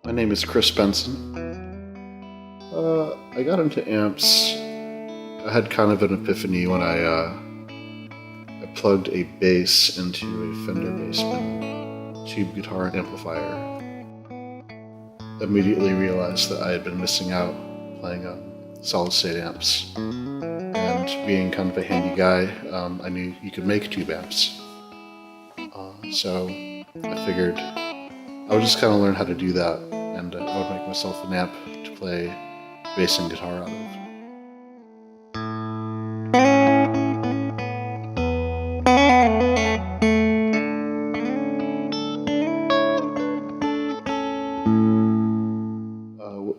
My name is Chris Benson. I got into amps. I had kind of an epiphany when I plugged a bass into a Fender Bassman tube guitar amplifier. Immediately realized that I had been missing out playing solid-state amps. And being kind of a handy guy, I knew you could make tube amps. So I figured I would just kind of learn how to do that, and I would make myself an amp to play bass and guitar out of.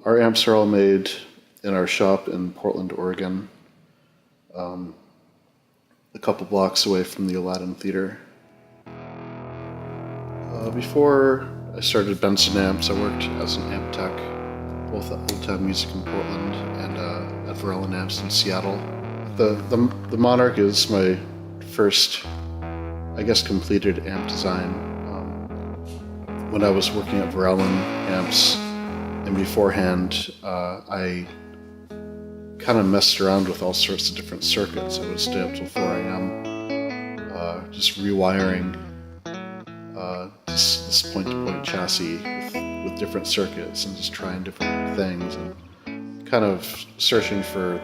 Our amps are all made in our shop in Portland, Oregon, a couple blocks away from the Aladdin Theater. Before I started Benson Amps, I worked as an amp tech, both at Old Time Music in Portland and at Varela Amps in Seattle. The Monarch is my first, I guess, completed amp design. When I was working at Varela Amps, and beforehand, I kind of messed around with all sorts of different circuits. I would stay up till 4 a.m. Just rewiring this point-to-point chassis with different circuits and just trying different things and kind of searching for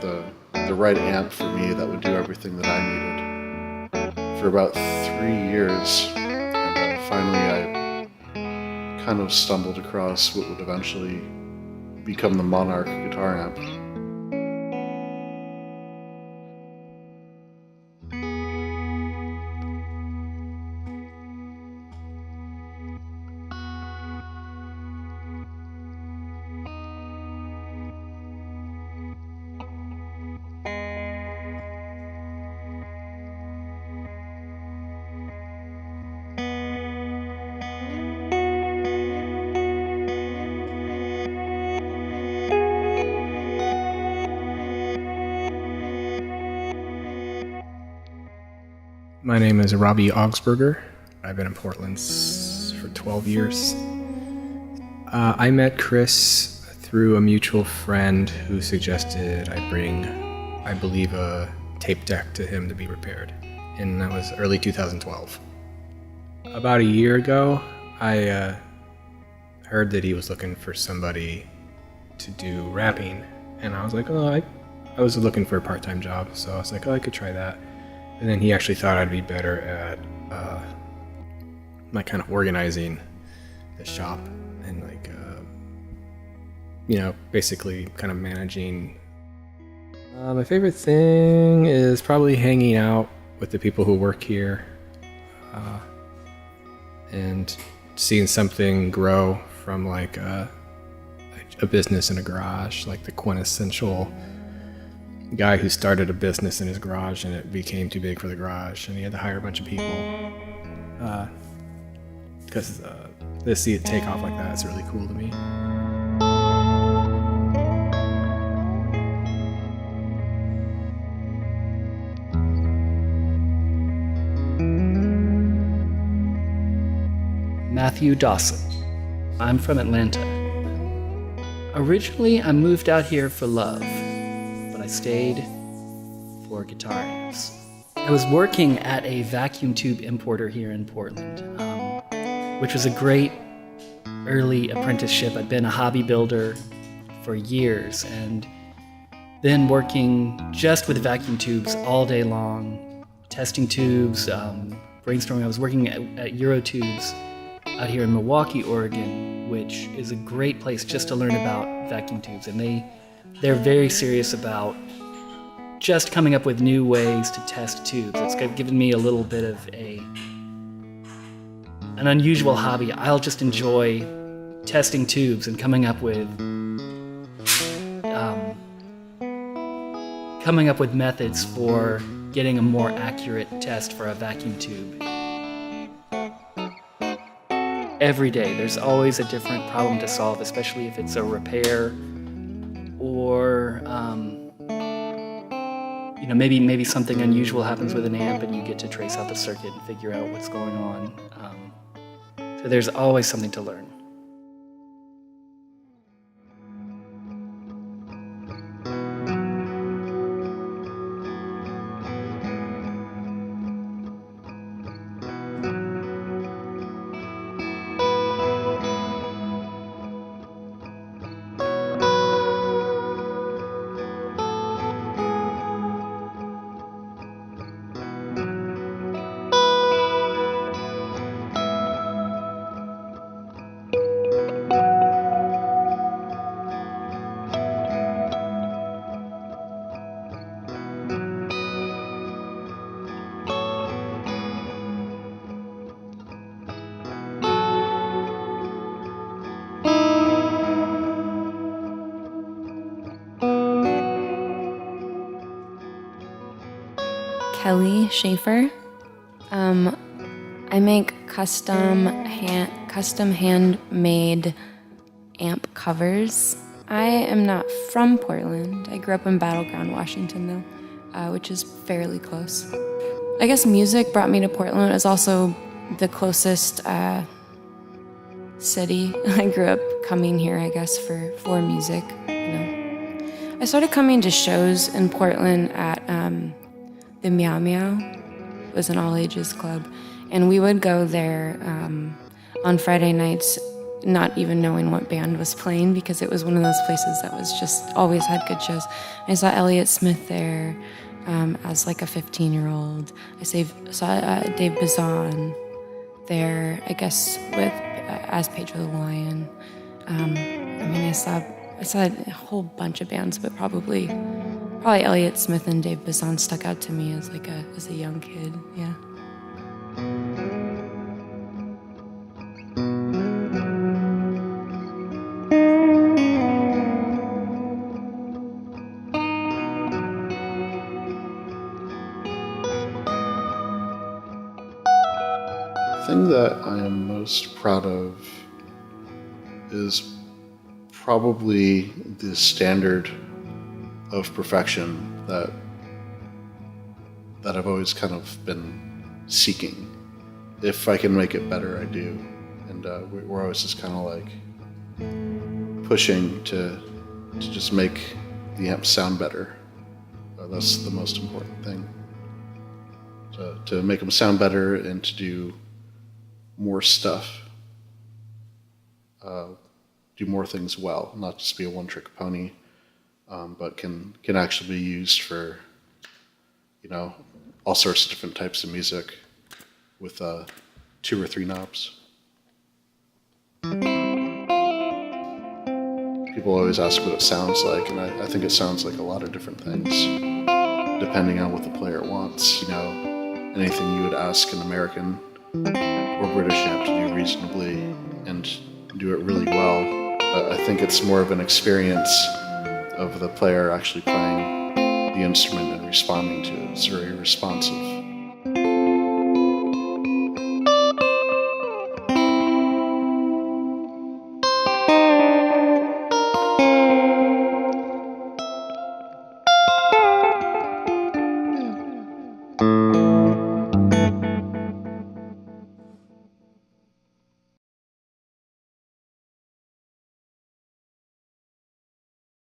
the right amp for me that would do everything that I needed for about 3 years. And finally I kind of stumbled across what would eventually become the Monarch guitar amp. My name is Robbie Augsburger. I've been in Portland for 12 years. I met Chris through a mutual friend who suggested I bring, I believe, a tape deck to him to be repaired. And that was early 2012. About a year ago, I heard that he was looking for somebody to do rapping. And I was like, I was looking for a part-time job, so I was like, I could try that. And then he actually thought I'd be better at like kind of organizing the shop and like, basically kind of managing. My favorite thing is probably hanging out with the people who work here and seeing something grow from like a business in a garage, like the quintessential guy who started a business in his garage and it became too big for the garage and he had to hire a bunch of people because to see it take off like that is really cool to me. Matthew Dawson. I'm from Atlanta. Originally, I moved out here for love, but I stayed for guitar amps. I was working at a vacuum tube importer here in Portland, which was a great early apprenticeship. I'd been a hobby builder for years and then working just with vacuum tubes all day long, testing tubes, brainstorming. I was working at Eurotubes out here in Milwaukee, Oregon, which is a great place just to learn about vacuum tubes. And they're very serious about just coming up with new ways to test tubes. It's given me a little bit of an unusual hobby. I'll just enjoy testing tubes and coming up with methods for getting a more accurate test for a vacuum tube. Every day, there's always a different problem to solve, especially if it's a repair or maybe something unusual happens with an amp and you get to trace out the circuit and figure out what's going on. So there's always something to learn. Kelly Schaefer. I make custom handmade amp covers. I am not from Portland. I grew up in Battleground, Washington, though, which is fairly close. I guess music brought me to Portland. It was also the closest city. I grew up coming here, I guess, for music. I started coming to shows in Portland at the Meow Meow. It was an all-ages club. And we would go there on Friday nights, not even knowing what band was playing, because it was one of those places that was just always had good shows. I saw Elliott Smith there as like a 15-year-old. I saw Dave Bazan there, I guess, with as Page with a Lion. I saw a whole bunch of bands, but probably Elliott Smith and Dave Bazan stuck out to me as a young kid. Yeah. The thing that I am most proud of is probably the standard of perfection that I've always kind of been seeking. If I can make it better, I do. And we're always just kind of like pushing to just make the amp sound better. That's the most important thing. To make them sound better and to do more stuff. Do more things well, not just be a one-trick pony, but can actually be used for, all sorts of different types of music with 2 or 3 knobs. People always ask what it sounds like, and I think it sounds like a lot of different things, depending on what the player wants. Anything you would ask an American or British amp to do reasonably and do it really well. But I think it's more of an experience of the player actually playing the instrument and responding to it. It's very responsive.